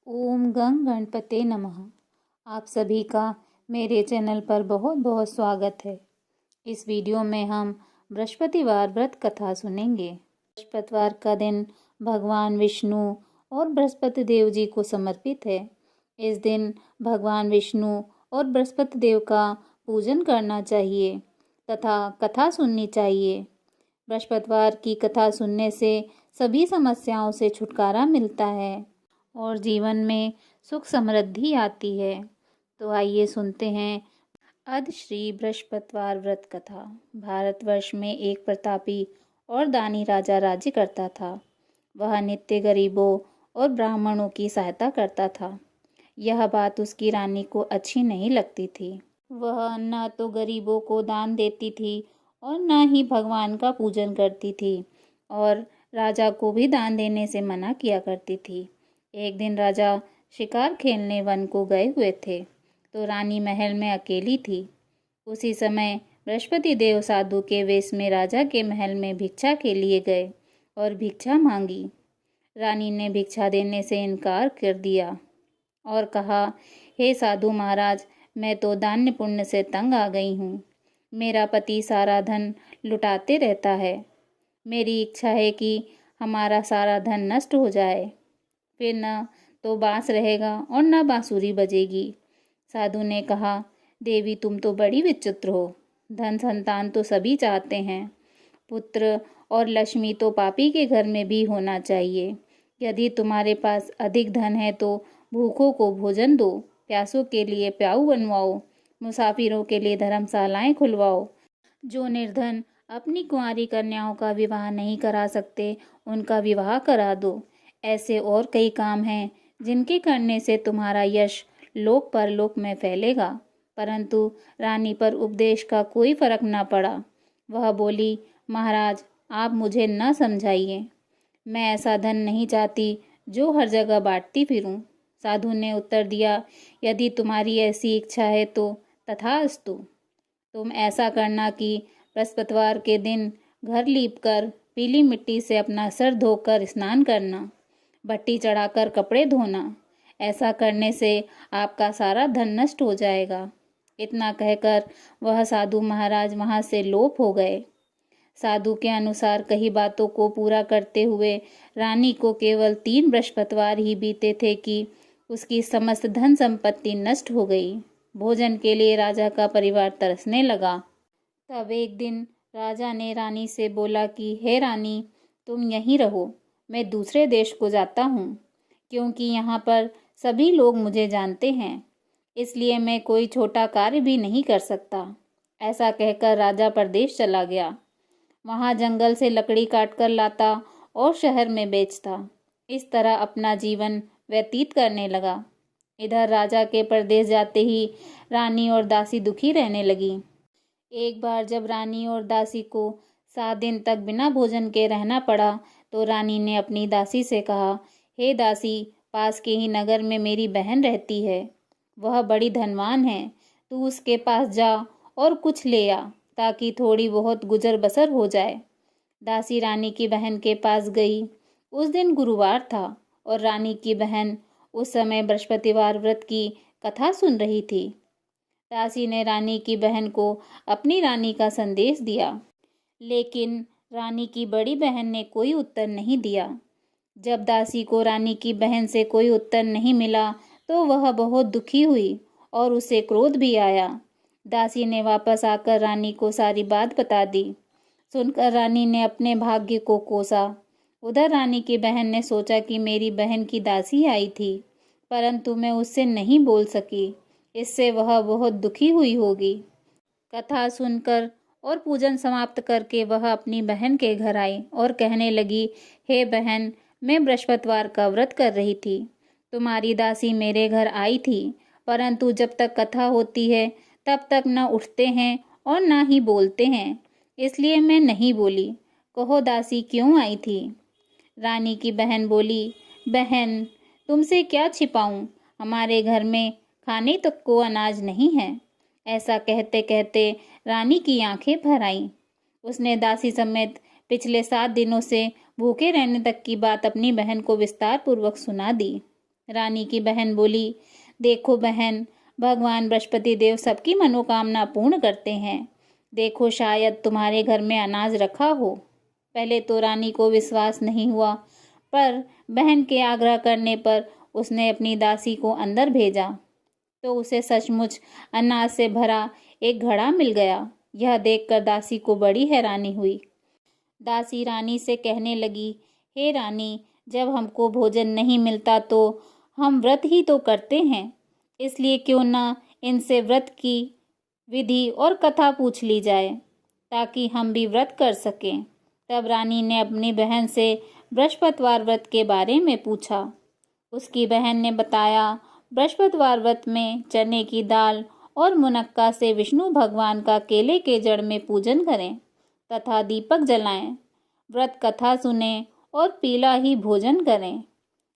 ओम गं गणपते नमः। आप सभी का मेरे चैनल पर बहुत बहुत स्वागत है। इस वीडियो में हम बृहस्पतिवार व्रत कथा सुनेंगे। बृहस्पतिवार का दिन भगवान विष्णु और बृहस्पति देव जी को समर्पित है। इस दिन भगवान विष्णु और बृहस्पति देव का पूजन करना चाहिए तथा कथा सुननी चाहिए। बृहस्पतिवार की कथा सुनने से सभी समस्याओं से छुटकारा मिलता है और जीवन में सुख समृद्धि आती है। तो आइए सुनते हैं अद श्री बृहस्पतिवार व्रत कथा। भारतवर्ष में एक प्रतापी और दानी राजा राज्य करता था। वह नित्य गरीबों और ब्राह्मणों की सहायता करता था। यह बात उसकी रानी को अच्छी नहीं लगती थी। वह न तो गरीबों को दान देती थी और न ही भगवान का पूजन करती थी और राजा को भी दान देने से मना किया करती थी। एक दिन राजा शिकार खेलने वन को गए हुए थे तो रानी महल में अकेली थी। उसी समय बृहस्पति देव साधु के वेश में राजा के महल में भिक्षा के लिए गए और भिक्षा मांगी। रानी ने भिक्षा देने से इनकार कर दिया और कहा, हे साधु महाराज, मैं तो दान पुण्य से तंग आ गई हूँ। मेरा पति सारा धन लुटाते रहता है। मेरी इच्छा है कि हमारा सारा धन नष्ट हो जाए, फिर न तो बांस रहेगा और न बांसुरी बजेगी। साधु ने कहा, देवी तुम तो बड़ी विचित्र हो। धन संतान तो सभी चाहते हैं। पुत्र और लक्ष्मी तो पापी के घर में भी होना चाहिए। यदि तुम्हारे पास अधिक धन है तो भूखों को भोजन दो, प्यासों के लिए प्याऊ बनवाओ, मुसाफिरों के लिए धर्मशालाएं खुलवाओ। जो निर्धन अपनी कुंवारी कन्याओं का विवाह नहीं करा सकते उनका विवाह करा दो। ऐसे और कई काम हैं जिनके करने से तुम्हारा यश लोक परलोक में फैलेगा। परंतु रानी पर उपदेश का कोई फर्क न पड़ा। वह बोली, महाराज आप मुझे न समझाइए। मैं ऐसा धन नहीं चाहती जो हर जगह बांटती फिरूं। साधु ने उत्तर दिया, यदि तुम्हारी ऐसी इच्छा है तो तथास्तु। तुम ऐसा करना कि बृहस्पतिवार के दिन घर लीपकर पीली मिट्टी से अपना सर धोकर स्नान करना, भट्टी चढ़ाकर कपड़े धोना। ऐसा करने से आपका सारा धन नष्ट हो जाएगा। इतना कहकर वह साधु महाराज वहां से लोप हो गए। साधु के अनुसार कई बातों को पूरा करते हुए रानी को केवल 3 बृहस्पतिवार ही बीते थे कि उसकी समस्त धन संपत्ति नष्ट हो गई। भोजन के लिए राजा का परिवार तरसने लगा। तब एक दिन राजा ने रानी से बोला कि हे रानी, तुम यहीं रहो, मैं दूसरे देश को जाता हूँ, क्योंकि यहाँ पर सभी लोग मुझे जानते हैं, इसलिए मैं कोई छोटा कार्य भी नहीं कर सकता। ऐसा कहकर राजा परदेश चला गया। वहाँ जंगल से लकड़ी काटकर लाता और शहर में बेचता। इस तरह अपना जीवन व्यतीत करने लगा। इधर राजा के परदेश जाते ही रानी और दासी दुखी रहने लगी। एक बार जब रानी और दासी को 7 दिन तक बिना भोजन के रहना पड़ा तो रानी ने अपनी दासी से कहा, हे दासी, पास के ही नगर में मेरी बहन रहती है। वह बड़ी धनवान है। तू उसके पास जा और कुछ ले आ ताकि थोड़ी बहुत गुजर बसर हो जाए। दासी रानी की बहन के पास गई। उस दिन गुरुवार था और रानी की बहन उस समय बृहस्पतिवार व्रत की कथा सुन रही थी। दासी ने रानी की बहन को अपनी रानी का संदेश दिया, लेकिन रानी की बड़ी बहन ने कोई उत्तर नहीं दिया। जब दासी को रानी की बहन से कोई उत्तर नहीं मिला तो वह बहुत दुखी हुई और उसे क्रोध भी आया। दासी ने वापस आकर रानी को सारी बात बता दी। सुनकर रानी ने अपने भाग्य को कोसा। उधर रानी की बहन ने सोचा कि मेरी बहन की दासी आई थी, परंतु मैं उससे नहीं बोल सकी, इससे वह बहुत दुखी हुई होगी। कथा सुनकर और पूजन समाप्त करके वह अपनी बहन के घर आई और कहने लगी, हे बहन, मैं बृहस्पतिवार का व्रत कर रही थी। तुम्हारी दासी मेरे घर आई थी, परंतु जब तक कथा होती है तब तक न उठते हैं और न ही बोलते हैं, इसलिए मैं नहीं बोली। कहो दासी क्यों आई थी? रानी की बहन बोली, बहन तुमसे क्या छिपाऊं, हमारे घर में खाने तक को अनाज नहीं है। ऐसा कहते कहते रानी की आंखें भर आईं। उसने दासी समेत पिछले 7 दिनों से भूखे रहने तक की बात अपनी बहन को विस्तार पूर्वक सुना दी। रानी की बहन बोली, देखो बहन, भगवान बृहस्पति देव सबकी मनोकामना पूर्ण करते हैं। देखो शायद तुम्हारे घर में अनाज रखा हो। पहले तो रानी को विश्वास नहीं हुआ, पर बहन के आग्रह करने पर उसने अपनी दासी को अंदर भेजा तो उसे सचमुच अनाज से भरा एक घड़ा मिल गया। यह देखकर दासी को बड़ी हैरानी हुई। दासी रानी से कहने लगी, हे रानी, जब हमको भोजन नहीं मिलता तो हम व्रत ही तो करते हैं, इसलिए क्यों ना इनसे व्रत की विधि और कथा पूछ ली जाए ताकि हम भी व्रत कर सकें। तब रानी ने अपनी बहन से बृहस्पतिवार व्रत के बारे में पूछा। उसकी बहन ने बताया, बृहस्पतिवार व्रत में चने की दाल और मुनक्का से विष्णु भगवान का केले के जड़ में पूजन करें तथा दीपक जलाएं, व्रत कथा सुनें और पीला ही भोजन करें।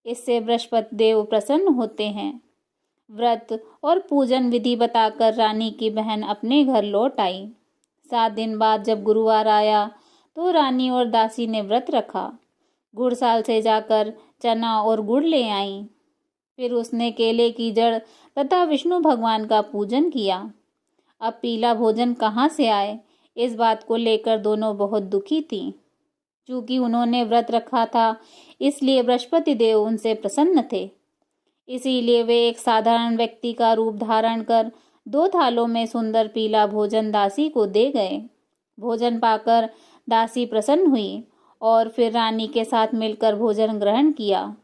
इससे बृहस्पति देव प्रसन्न होते हैं। व्रत और पूजन विधि बताकर रानी की बहन अपने घर लौट आई। 7 दिन बाद जब गुरुवार आया तो रानी और दासी ने व्रत रखा। गुड़साल से जाकर चना और गुड़ ले आई। फिर उसने केले की जड़ तथा विष्णु भगवान का पूजन किया। अब पीला भोजन कहाँ से आए, इस बात को लेकर दोनों बहुत दुखी थीं। चूंकि उन्होंने व्रत रखा था, इसलिए बृहस्पति देव उनसे प्रसन्न थे। इसीलिए वे एक साधारण व्यक्ति का रूप धारण कर 2 थालों में सुंदर पीला भोजन दासी को दे गए। भोजन पाकर दासी प्रसन्न हुई और फिर रानी के साथ मिलकर भोजन ग्रहण किया।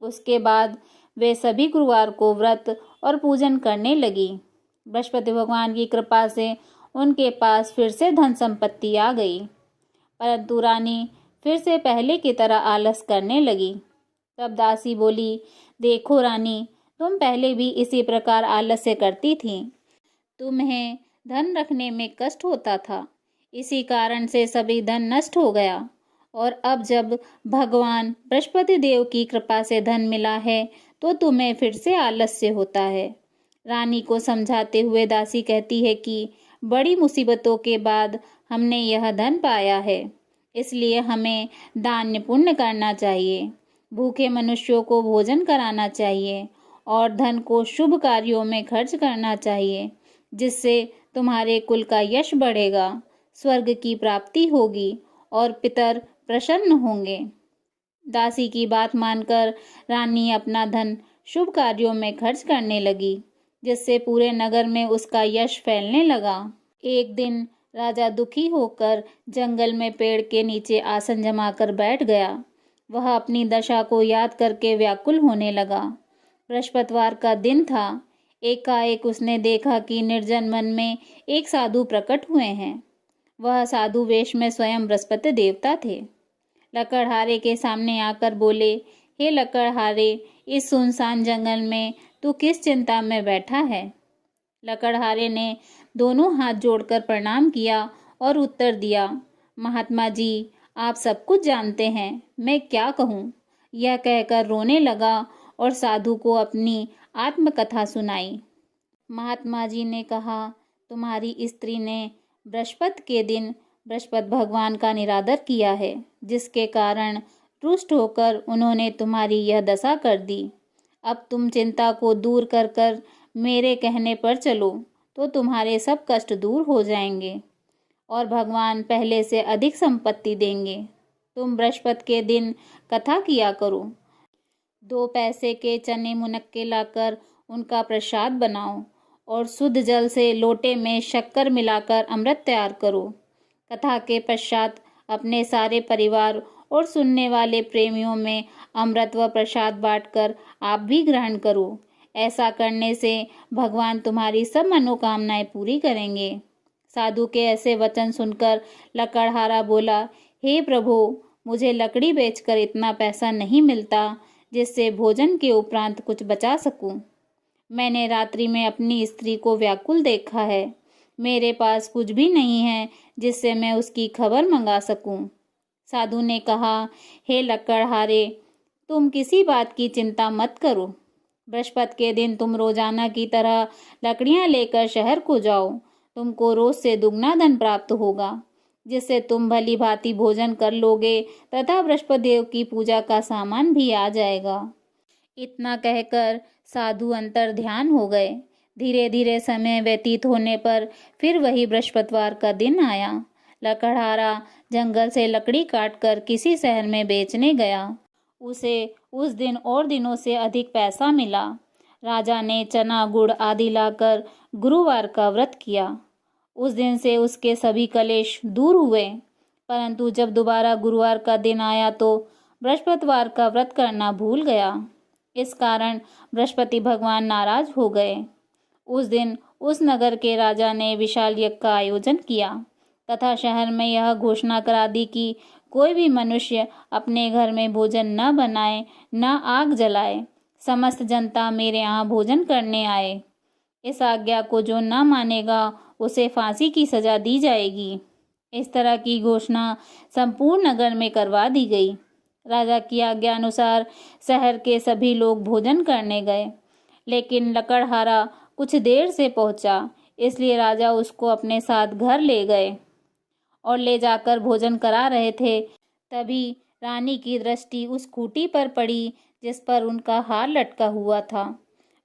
उसके बाद वे सभी गुरुवार को व्रत और पूजन करने लगी। बृहस्पति भगवान की कृपा से उनके पास फिर से धन संपत्ति आ गई, परंतु रानी फिर से पहले की तरह आलस करने लगी। तब दासी बोली, देखो रानी, तुम पहले भी इसी प्रकार आलस्य करती थी। तुम्हें धन रखने में कष्ट होता था, इसी कारण से सभी धन नष्ट हो गया, और अब जब भगवान बृहस्पति देव की कृपा से धन मिला है तो तुम्हें फिर से आलस्य होता है। रानी को समझाते हुए दासी कहती है कि बड़ी मुसीबतों के बाद हमने यह धन पाया है, इसलिए हमें दान पुण्य करना चाहिए, भूखे मनुष्यों को भोजन कराना चाहिए और धन को शुभ कार्यों में खर्च करना चाहिए, जिससे तुम्हारे कुल का यश बढ़ेगा, स्वर्ग की प्राप्ति होगी और पितर प्रसन्न होंगे। दासी की बात मानकर रानी अपना धन शुभ कार्यों में खर्च करने लगी, जिससे पूरे नगर में उसका यश फैलने लगा। एक दिन राजा दुखी होकर जंगल में पेड़ के नीचे आसन जमाकर बैठ गया। वह अपनी दशा को याद करके व्याकुल होने लगा। बृहस्पतिवार का दिन था। एकाएक उसने देखा कि निर्जन वन में एक साधु प्रकट हुए हैं। वह साधु वेश में स्वयं बृहस्पति देवता थे। लकड़हारे के सामने आकर बोले, हे लकड़हारे, इस सुनसान जंगल में तू किस चिंता में बैठा है? लकड़हारे ने दोनों हाथ जोड़कर प्रणाम किया और उत्तर दिया, महात्मा जी, आप सब कुछ जानते हैं, मैं क्या कहूँ। यह कहकर रोने लगा और साधु को अपनी आत्मकथा सुनाई। महात्मा जी ने कहा, तुम्हारी स्त्री ने बृहस्पति के दिन बृहस्पति भगवान का निरादर किया है, जिसके कारण रुष्ट होकर उन्होंने तुम्हारी यह दशा कर दी। अब तुम चिंता को दूर कर कर मेरे कहने पर चलो तो तुम्हारे सब कष्ट दूर हो जाएंगे और भगवान पहले से अधिक संपत्ति देंगे। तुम बृहस्पति के दिन कथा किया करो। 2 पैसे के चने मुनक्के लाकर उनका प्रसाद बनाओ और शुद्ध जल से लोटे में शक्कर मिलाकर अमृत तैयार करो। कथा के पश्चात अपने सारे परिवार और सुनने वाले प्रेमियों में अमृत व प्रसाद बांटकर आप भी ग्रहण करो। ऐसा करने से भगवान तुम्हारी सब मनोकामनाएं पूरी करेंगे। साधु के ऐसे वचन सुनकर लकड़हारा बोला, हे प्रभु, मुझे लकड़ी बेचकर इतना पैसा नहीं मिलता जिससे भोजन के उपरांत कुछ बचा सकूं। मैंने रात्रि में अपनी स्त्री को व्याकुल देखा है। मेरे पास कुछ भी नहीं है जिससे मैं उसकी खबर मंगा सकूं। साधु ने कहा, हे लकड़हारे, तुम किसी बात की चिंता मत करो। बृहस्पति के दिन तुम रोजाना की तरह लकड़ियां लेकर शहर को जाओ। तुमको रोज से दुगना धन प्राप्त होगा, जिससे तुम भली भांति भोजन कर लोगे तथा बृहस्पति देव की पूजा का सामान भी आ जाएगा। इतना कहकर साधु अंतर ध्यान हो गए। धीरे धीरे समय व्यतीत होने पर फिर वही बृहस्पतिवार का दिन आया। लकड़हारा जंगल से लकड़ी काटकर किसी शहर में बेचने गया। उसे उस दिन और दिनों से अधिक पैसा मिला। राजा ने चना गुड़ आदि लाकर गुरुवार का व्रत किया। उस दिन से उसके सभी कलेश दूर हुए। परंतु जब दोबारा गुरुवार का दिन आया तो बृहस्पतिवार का व्रत करना भूल गया। इस कारण बृहस्पति भगवान नाराज हो गए। उस दिन उस नगर के राजा ने विशाल यज्ञ का आयोजन किया तथा शहर में यह घोषणा करा दी कि कोई भी मनुष्य अपने घर में भोजन न बनाए, न आग जलाए। समस्त जनता मेरे यहाँ भोजन करने आए। इस आज्ञा को जो न मानेगा उसे फांसी की सजा दी जाएगी। इस तरह की घोषणा संपूर्ण नगर में करवा दी गई। राजा की आज्ञा अनुसार शहर के सभी लोग भोजन करने गए, लेकिन लकड़हारा कुछ देर से पहुंचा, इसलिए राजा उसको अपने साथ घर ले गए और ले जाकर भोजन करा रहे थे। तभी रानी की दृष्टि उस खूंटी पर पड़ी जिस पर उनका हार लटका हुआ था।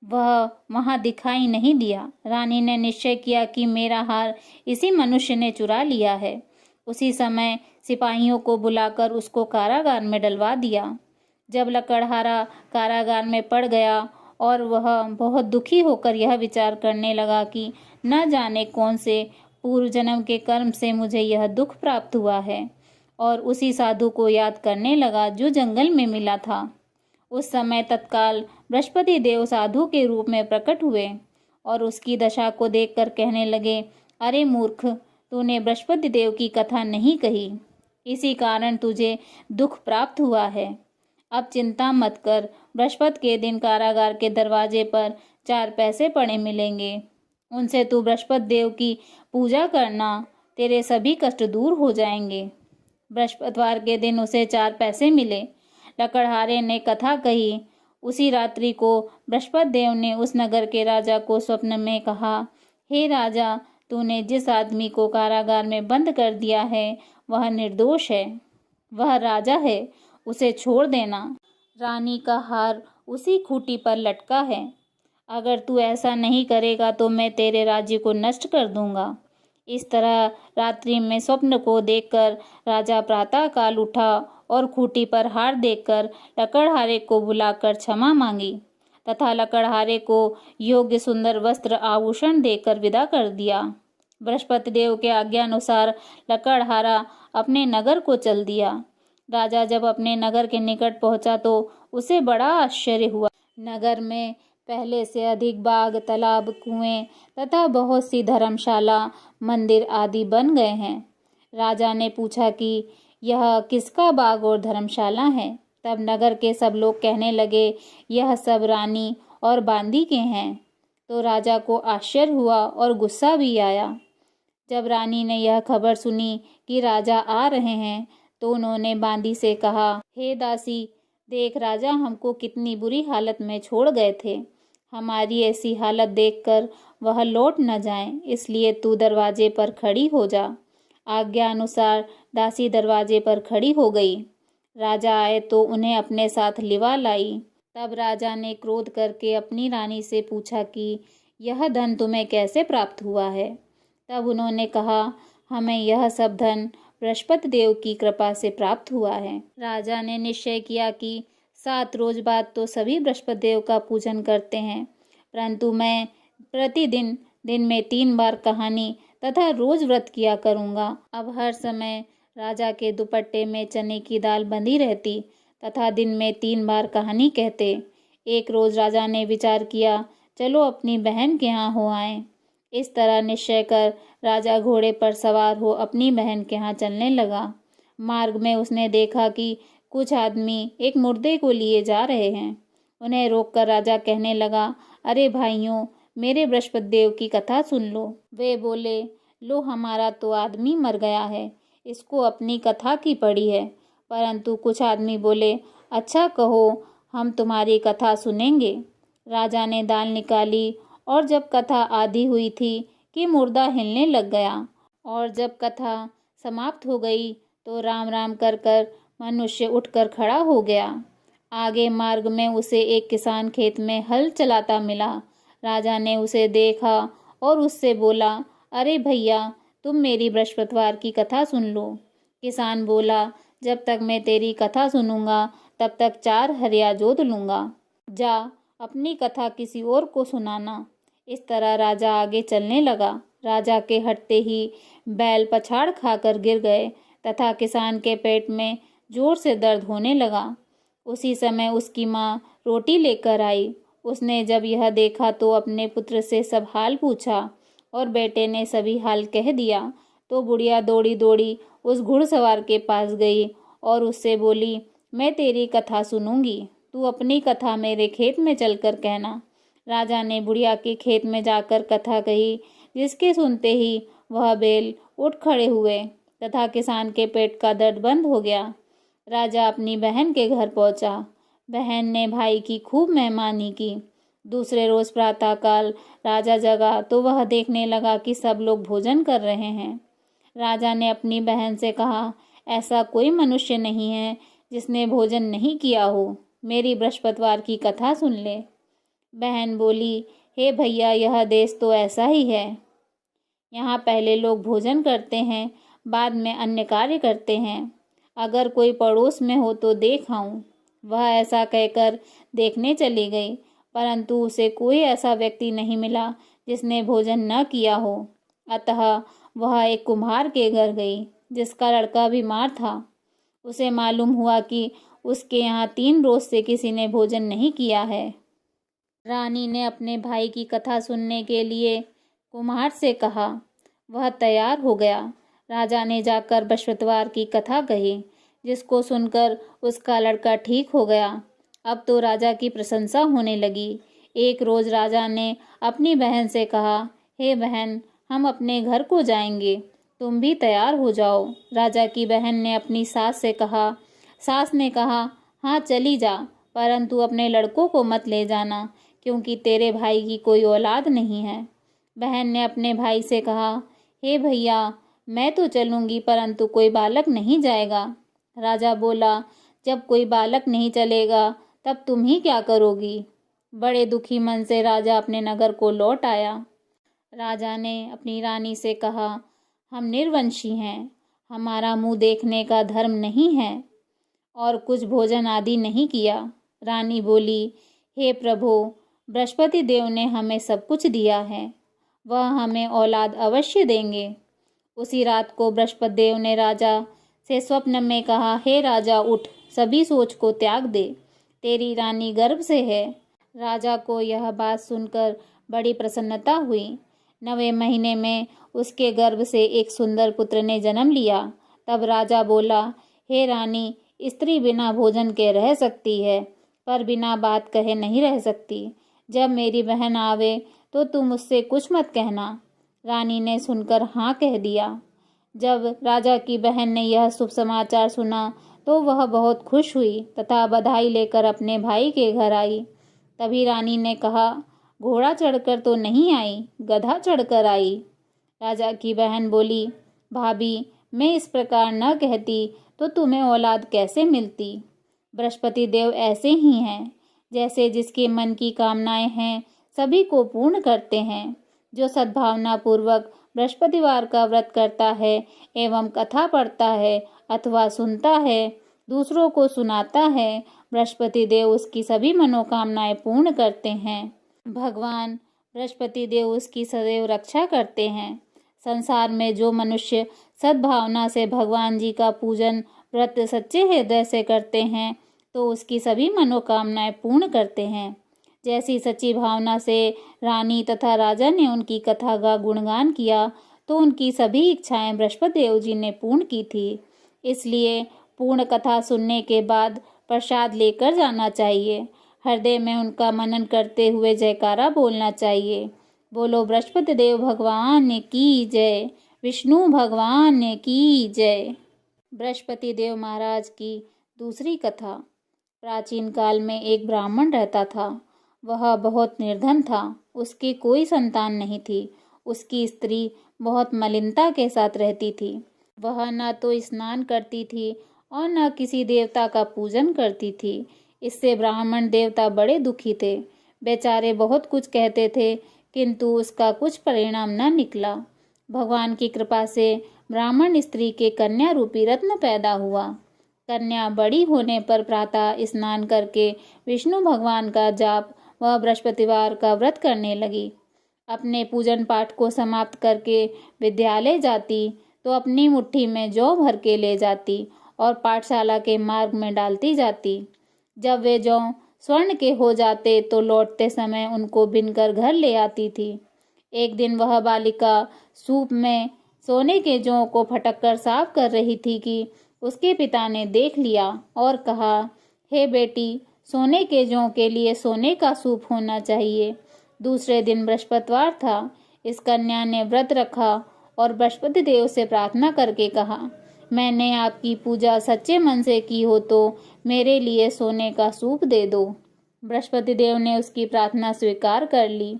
वह वहां दिखाई नहीं दिया। रानी ने निश्चय किया कि मेरा हार इसी मनुष्य ने चुरा लिया है। उसी समय सिपाहियों को बुलाकर उसको कारागार में डलवा दिया। जब लकड़हारा कारागार में पड़ गया और वह बहुत दुखी होकर यह विचार करने लगा कि न जाने कौन से पूर्व जन्म के कर्म से मुझे यह दुख प्राप्त हुआ है, और उसी साधु को याद करने लगा जो जंगल में मिला था। उस समय तत्काल बृहस्पति देव साधु के रूप में प्रकट हुए और उसकी दशा को देखकर कहने लगे, अरे मूर्ख, तूने बृहस्पति देव की कथा नहीं कही, इसी कारण तुझे दुख प्राप्त हुआ है। अब चिंता मत कर, बृहस्पति के दिन कारागार के दरवाजे पर 4 पैसे पड़े मिलेंगे। उनसे तू बृहस्पति देव की पूजा करना, तेरे सभी कष्ट दूर हो जाएंगे। बृहस्पतिवार के दिन उसे 4 पैसे मिले। लकड़हारे ने कथा कही। उसी रात्रि को बृहस्पति देव ने उस नगर के राजा को स्वप्न में कहा, हे राजा, तूने जिस आदमी को कारागार में बंद कर दिया है वह निर्दोष है, वह राजा है, उसे छोड़ देना। रानी का हार उसी खूंटी पर लटका है। अगर तू ऐसा नहीं करेगा तो मैं तेरे राज्य को नष्ट कर दूंगा। इस तरह रात्रि में स्वप्न को देखकर राजा प्रातः काल उठा और खूंटी पर हार देखकर लकड़हारे को बुलाकर क्षमा मांगी तथा लकड़हारे को योग्य सुंदर वस्त्र आभूषण देकर विदा कर दिया। बृहस्पति देव के आज्ञा अनुसार लकड़हारा अपने नगर को चल दिया। राजा जब अपने नगर के निकट पहुंचा तो उसे बड़ा आश्चर्य हुआ। नगर में पहले से अधिक बाग, तालाब, कुएं तथा बहुत सी धर्मशाला, मंदिर आदि बन गए हैं। राजा ने पूछा कि यह किसका बाग और धर्मशाला है। तब नगर के सब लोग कहने लगे, यह सब रानी और बांदी के हैं। तो राजा को आश्चर्य हुआ और गुस्सा भी आया। जब रानी ने यह खबर सुनी कि राजा आ रहे हैं तो उन्होंने बांदी से कहा, हे दासी, देख राजा हमको कितनी बुरी हालत में छोड़ गए थे। हमारी ऐसी हालत देखकर वह लौट न जाएं, इसलिए तू दरवाजे पर खड़ी हो जा। आज्ञा अनुसार दासी दरवाजे पर खड़ी हो गई। राजा आए तो उन्हें अपने साथ लिवा लाई। तब राजा ने क्रोध करके अपनी रानी से पूछा कि यह धन तुम्हें कैसे प्राप्त हुआ है। तब उन्होंने कहा, हमें यह सब धन बृहस्पति देव की कृपा से प्राप्त हुआ है। राजा ने निश्चय किया कि 7 रोज बाद तो सभी बृहस्पति देव का पूजन करते हैं, परंतु मैं प्रतिदिन दिन में 3 बार कहानी तथा रोज व्रत किया करूँगा। अब हर समय राजा के दुपट्टे में चने की दाल बंधी रहती तथा दिन में 3 बार कहानी कहते। एक रोज राजा ने विचार किया, चलो अपनी बहन के यहाँ हो आए। इस तरह निश्चय कर राजा घोड़े पर सवार हो अपनी बहन के यहाँ चलने लगा। मार्ग में उसने देखा कि कुछ आदमी एक मुर्दे को लिए जा रहे हैं। उन्हें रोककर राजा कहने लगा, अरे भाइयों, मेरे बृहस्पति देव की कथा सुन लो। वे बोले, लो हमारा तो आदमी मर गया है, इसको अपनी कथा की पड़ी है। परंतु कुछ आदमी बोले, अच्छा कहो, हम तुम्हारी कथा सुनेंगे। राजा ने दाल निकाली और जब कथा आधी हुई थी कि मुर्दा हिलने लग गया, और जब कथा समाप्त हो गई तो राम राम कर कर मनुष्य उठकर खड़ा हो गया। आगे मार्ग में उसे एक किसान खेत में हल चलाता मिला। राजा ने उसे देखा और उससे बोला, अरे भैया, तुम मेरी बृहस्पतिवार की कथा सुन लो। किसान बोला, जब तक मैं तेरी कथा सुनूंगा तब तक 4 हरिया जोत लूंगा। जा अपनी कथा किसी और को सुनाना। इस तरह राजा आगे चलने लगा। राजा के हटते ही बैल पछाड़ खाकर गिर गए तथा किसान के पेट में जोर से दर्द होने लगा। उसी समय उसकी माँ रोटी लेकर आई। उसने जब यह देखा तो अपने पुत्र से सब हाल पूछा और बेटे ने सभी हाल कह दिया। तो बुढ़िया दौड़ी दौड़ी उस घुड़सवार के पास गई और उससे बोली, मैं तेरी कथा सुनूंगी, तू अपनी कथा मेरे खेत में चलकर कहना। राजा ने बुढ़िया के खेत में जाकर कथा कही, जिसके सुनते ही वह बैल उठ खड़े हुए तथा किसान के पेट का दर्द बंद हो गया। राजा अपनी बहन के घर पहुंचा। बहन ने भाई की खूब मेहमानी की। दूसरे रोज प्रातःकाल राजा जगा तो वह देखने लगा कि सब लोग भोजन कर रहे हैं। राजा ने अपनी बहन से कहा, ऐसा कोई मनुष्य नहीं है जिसने भोजन नहीं किया हो, मेरी बृहस्पतिवार की कथा सुन ले। बहन बोली, हे भैया, यह देश तो ऐसा ही है। यहाँ पहले लोग भोजन करते हैं, बाद में अन्य कार्य करते हैं। अगर कोई पड़ोस में हो तो देख आऊं। वह ऐसा कहकर देखने चली गई, परंतु उसे कोई ऐसा व्यक्ति नहीं मिला जिसने भोजन न किया हो। अतः वह एक कुम्हार के घर गई, जिसका लड़का बीमार था। उसे मालूम हुआ कि उसके यहाँ 3 रोज से किसी ने भोजन नहीं किया है। रानी ने अपने भाई की कथा सुनने के लिए कुम्हार से कहा। वह तैयार हो गया। राजा ने जाकर बृहस्पतिवार की कथा कही, जिसको सुनकर उसका लड़का ठीक हो गया। अब तो राजा की प्रशंसा होने लगी। एक रोज राजा ने अपनी बहन से कहा, हे बहन, हम अपने घर को जाएंगे, तुम भी तैयार हो जाओ। राजा की बहन ने अपनी सास से कहा। सास ने कहा, हाँ चली जा, परंतु अपने लड़कों को मत ले जाना, क्योंकि तेरे भाई की कोई औलाद नहीं है। बहन ने अपने भाई से कहा, हे भैया, मैं तो चलूंगी, परंतु कोई बालक नहीं जाएगा। राजा बोला, जब कोई बालक नहीं चलेगा तब तुम ही क्या करोगी। बड़े दुखी मन से राजा अपने नगर को लौट आया। राजा ने अपनी रानी से कहा, हम निर्वंशी हैं, हमारा मुंह देखने का धर्म नहीं है और कुछ भोजन आदि नहीं किया। रानी बोली, हे प्रभु, बृहस्पति देव ने हमें सब कुछ दिया है, वह हमें औलाद अवश्य देंगे। उसी रात को बृहस्पति देव ने राजा से स्वप्न में कहा, हे राजा, उठ, सभी सोच को त्याग दे, तेरी रानी गर्भ से है। राजा को यह बात सुनकर बड़ी प्रसन्नता हुई। 9वें महीने में उसके गर्भ से एक सुंदर पुत्र ने जन्म लिया। तब राजा बोला, हे रानी, स्त्री बिना भोजन के रह सकती है, पर बिना बात कहे नहीं रह सकती। जब मेरी बहन आवे तो तुम उससे कुछ मत कहना। रानी ने सुनकर हाँ कह दिया। जब राजा की बहन ने यह शुभ समाचार सुना तो वह बहुत खुश हुई तथा बधाई लेकर अपने भाई के घर आई। तभी रानी ने कहा, घोड़ा चढ़कर तो नहीं आई, गधा चढ़कर आई। राजा की बहन बोली, भाभी, मैं इस प्रकार न कहती तो तुम्हें औलाद कैसे मिलती। बृहस्पति देव ऐसे ही हैं, जैसे जिसके मन की कामनाएं हैं सभी को पूर्ण करते हैं। जो सद्भावना पूर्वक बृहस्पतिवार का व्रत करता है एवं कथा पढ़ता है अथवा सुनता है, दूसरों को सुनाता है, बृहस्पति देव उसकी सभी मनोकामनाएं पूर्ण करते हैं। भगवान बृहस्पति देव उसकी सदैव रक्षा करते हैं। संसार में जो मनुष्य सद्भावना से भगवान जी का पूजन व्रत सच्चे हृदय से करते हैं तो उसकी सभी मनोकामनाएं पूर्ण करते हैं। जैसी सच्ची भावना से रानी तथा राजा ने उनकी कथा का गुणगान किया तो उनकी सभी इच्छाएं बृहस्पति देव जी ने पूर्ण की थी। इसलिए पूर्ण कथा सुनने के बाद प्रसाद लेकर जाना चाहिए। हृदय में उनका मनन करते हुए जयकारा बोलना चाहिए। बोलो बृहस्पति देव भगवान की जय, विष्णु भगवान की जय। बृहस्पति देव महाराज की दूसरी कथा। प्राचीन काल में एक ब्राह्मण रहता था। वह बहुत निर्धन था। उसकी कोई संतान नहीं थी। उसकी स्त्री बहुत मलिनता के साथ रहती थी। वह न तो स्नान करती थी और न किसी देवता का पूजन करती थी। इससे ब्राह्मण देवता बड़े दुखी थे। बेचारे बहुत कुछ कहते थे, किंतु उसका कुछ परिणाम न निकला। भगवान की कृपा से ब्राह्मण स्त्री के कन्या रूपी रत्न पैदा हुआ। कन्या बड़ी होने पर प्रातः स्नान करके विष्णु भगवान का जाप व बृहस्पतिवार का व्रत करने लगी। अपने पूजन पाठ को समाप्त करके विद्यालय जाती तो अपनी मुट्ठी में जौ भर के ले जाती और पाठशाला के मार्ग में डालती जाती। जब वे जौ स्वर्ण के हो जाते तो लौटते समय उनको बिनकर घर ले आती थी। एक दिन वह बालिका सूप में सोने के जौ को फटक कर साफ कर रही थी कि उसके पिता ने देख लिया और कहा, हे बेटी, सोने के जौ के लिए सोने का सूप होना चाहिए। दूसरे दिन बृहस्पतिवार था। इस कन्या ने व्रत रखा और बृहस्पति देव से प्रार्थना करके कहा, मैंने आपकी पूजा सच्चे मन से की हो तो मेरे लिए सोने का सूप दे दो। बृहस्पति देव ने उसकी प्रार्थना स्वीकार कर ली।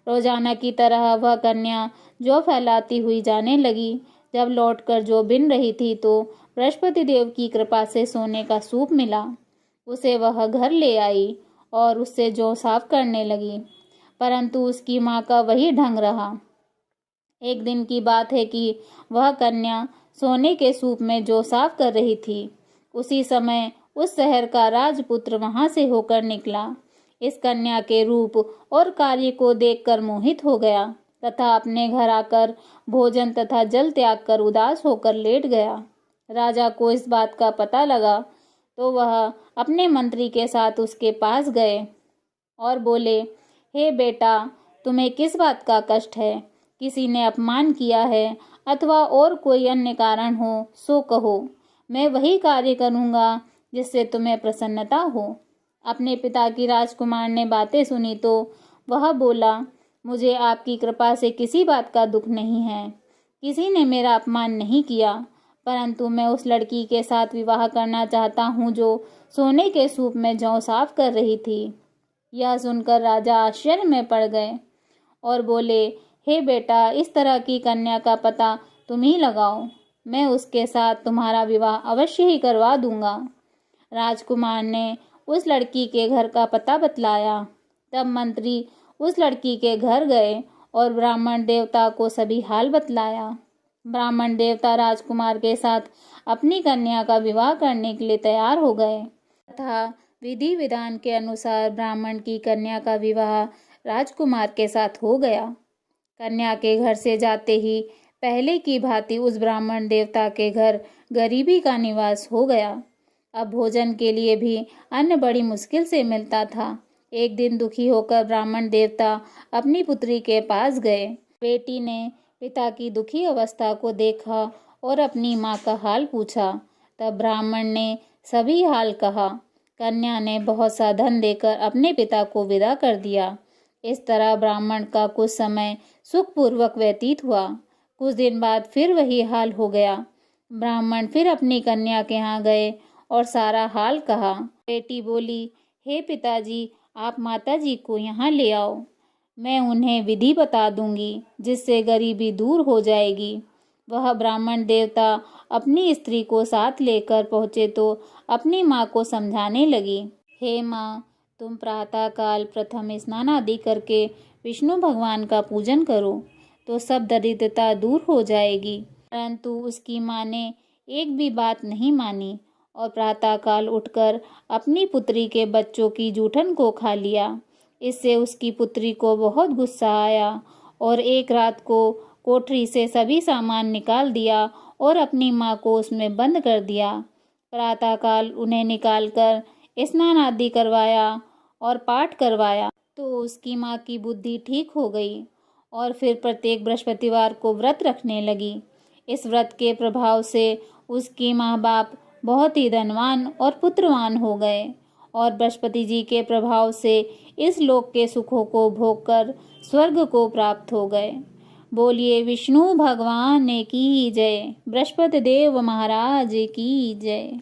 रोजाना की तरह वह कन्या जौ फैलाती हुई जाने लगी। जब लौटकर जौ बिन रही थी तो बृहस्पति देव की कृपा से सोने का सूप मिला। उसे वह घर ले आई और उससे जौ साफ करने लगी, परंतु उसकी माँ का वही ढंग रहा। एक दिन की बात है कि वह कन्या सोने के सूप में जौ साफ कर रही थी। उसी समय उस शहर का राजपुत्र वहां से होकर निकला। इस कन्या के रूप और कार्य को देखकर मोहित हो गया तथा अपने घर आकर भोजन तथा जल त्याग कर उदास होकर लेट गया। राजा को इस बात का पता लगा तो वह अपने मंत्री के साथ उसके पास गए और बोले, हे बेटा, तुम्हें किस बात का कष्ट है? किसी ने अपमान किया है अथवा और कोई अन्य कारण हो सो कहो, मैं वही कार्य करूँगा जिससे तुम्हें प्रसन्नता हो। अपने पिता की राजकुमार ने बातें सुनी तो वह बोला, मुझे आपकी कृपा से किसी बात का दुख नहीं है। किसी ने मेरा अपमान नहीं किया, परंतु मैं उस लड़की के साथ विवाह करना चाहता हूँ जो सोने के सूप में जौ साफ कर रही थी। यह सुनकर राजा आश्चर्य में पड़ गए और बोले, हे बेटा, इस तरह की कन्या का पता तुम ही लगाओ, मैं उसके साथ तुम्हारा विवाह अवश्य ही करवा दूंगा। राजकुमार ने उस लड़की के घर का पता बतलाया। तब मंत्री उस लड़की के घर गए और ब्राह्मण देवता को सभी हाल बतलाया। ब्राह्मण देवता राजकुमार के साथ अपनी कन्या का विवाह करने के लिए तैयार हो गए तथा विधि विधान के अनुसार ब्राह्मण की कन्या का विवाह राजकुमार के साथ हो गया। कन्या के घर से जाते ही पहले की भांति उस ब्राह्मण देवता के घर गरीबी का निवास हो गया। अब भोजन के लिए भी अन्न बड़ी मुश्किल से मिलता था। एक दिन दुखी होकर ब्राह्मण देवता अपनी पुत्री के पास गए। बेटी ने पिता की दुखी अवस्था को देखा और अपनी माँ का हाल पूछा। तब ब्राह्मण ने सभी हाल कहा। कन्या ने बहुत सा धन देकर अपने पिता को विदा कर दिया। इस तरह ब्राह्मण का कुछ समय सुखपूर्वक व्यतीत हुआ। कुछ दिन बाद फिर वही हाल हो गया। ब्राह्मण फिर अपनी कन्या के यहाँ गए और सारा हाल कहा। बेटी बोली, हे पिताजी, आप माताजी को यहाँ ले आओ, मैं उन्हें विधि बता दूंगी जिससे गरीबी दूर हो जाएगी। वह ब्राह्मण देवता अपनी स्त्री को साथ लेकर पहुँचे तो अपनी माँ को समझाने लगी, हे माँ, तुम प्रातःकाल प्रथम स्नान आदि करके विष्णु भगवान का पूजन करो तो सब दरिद्रता दूर हो जाएगी। परंतु उसकी माँ ने एक भी बात नहीं मानी और प्रातःकाल उठकर अपनी पुत्री के बच्चों की जूठन को खा लिया। इससे उसकी पुत्री को बहुत गुस्सा आया और एक रात को कोठरी से सभी सामान निकाल दिया और अपनी माँ को उसमें बंद कर दिया। प्रातःकाल उन्हें निकालकर स्नान आदि करवाया और पाठ करवाया तो उसकी माँ की बुद्धि ठीक हो गई और फिर प्रत्येक बृहस्पतिवार को व्रत रखने लगी। इस व्रत के प्रभाव से उसकी माँ बाप बहुत ही धनवान और पुत्रवान हो गए और बृहस्पति जी के प्रभाव से इस लोक के सुखों को भोगकर स्वर्ग को प्राप्त हो गए। बोलिए विष्णु भगवान की जय, बृहस्पति देव महाराज की जय।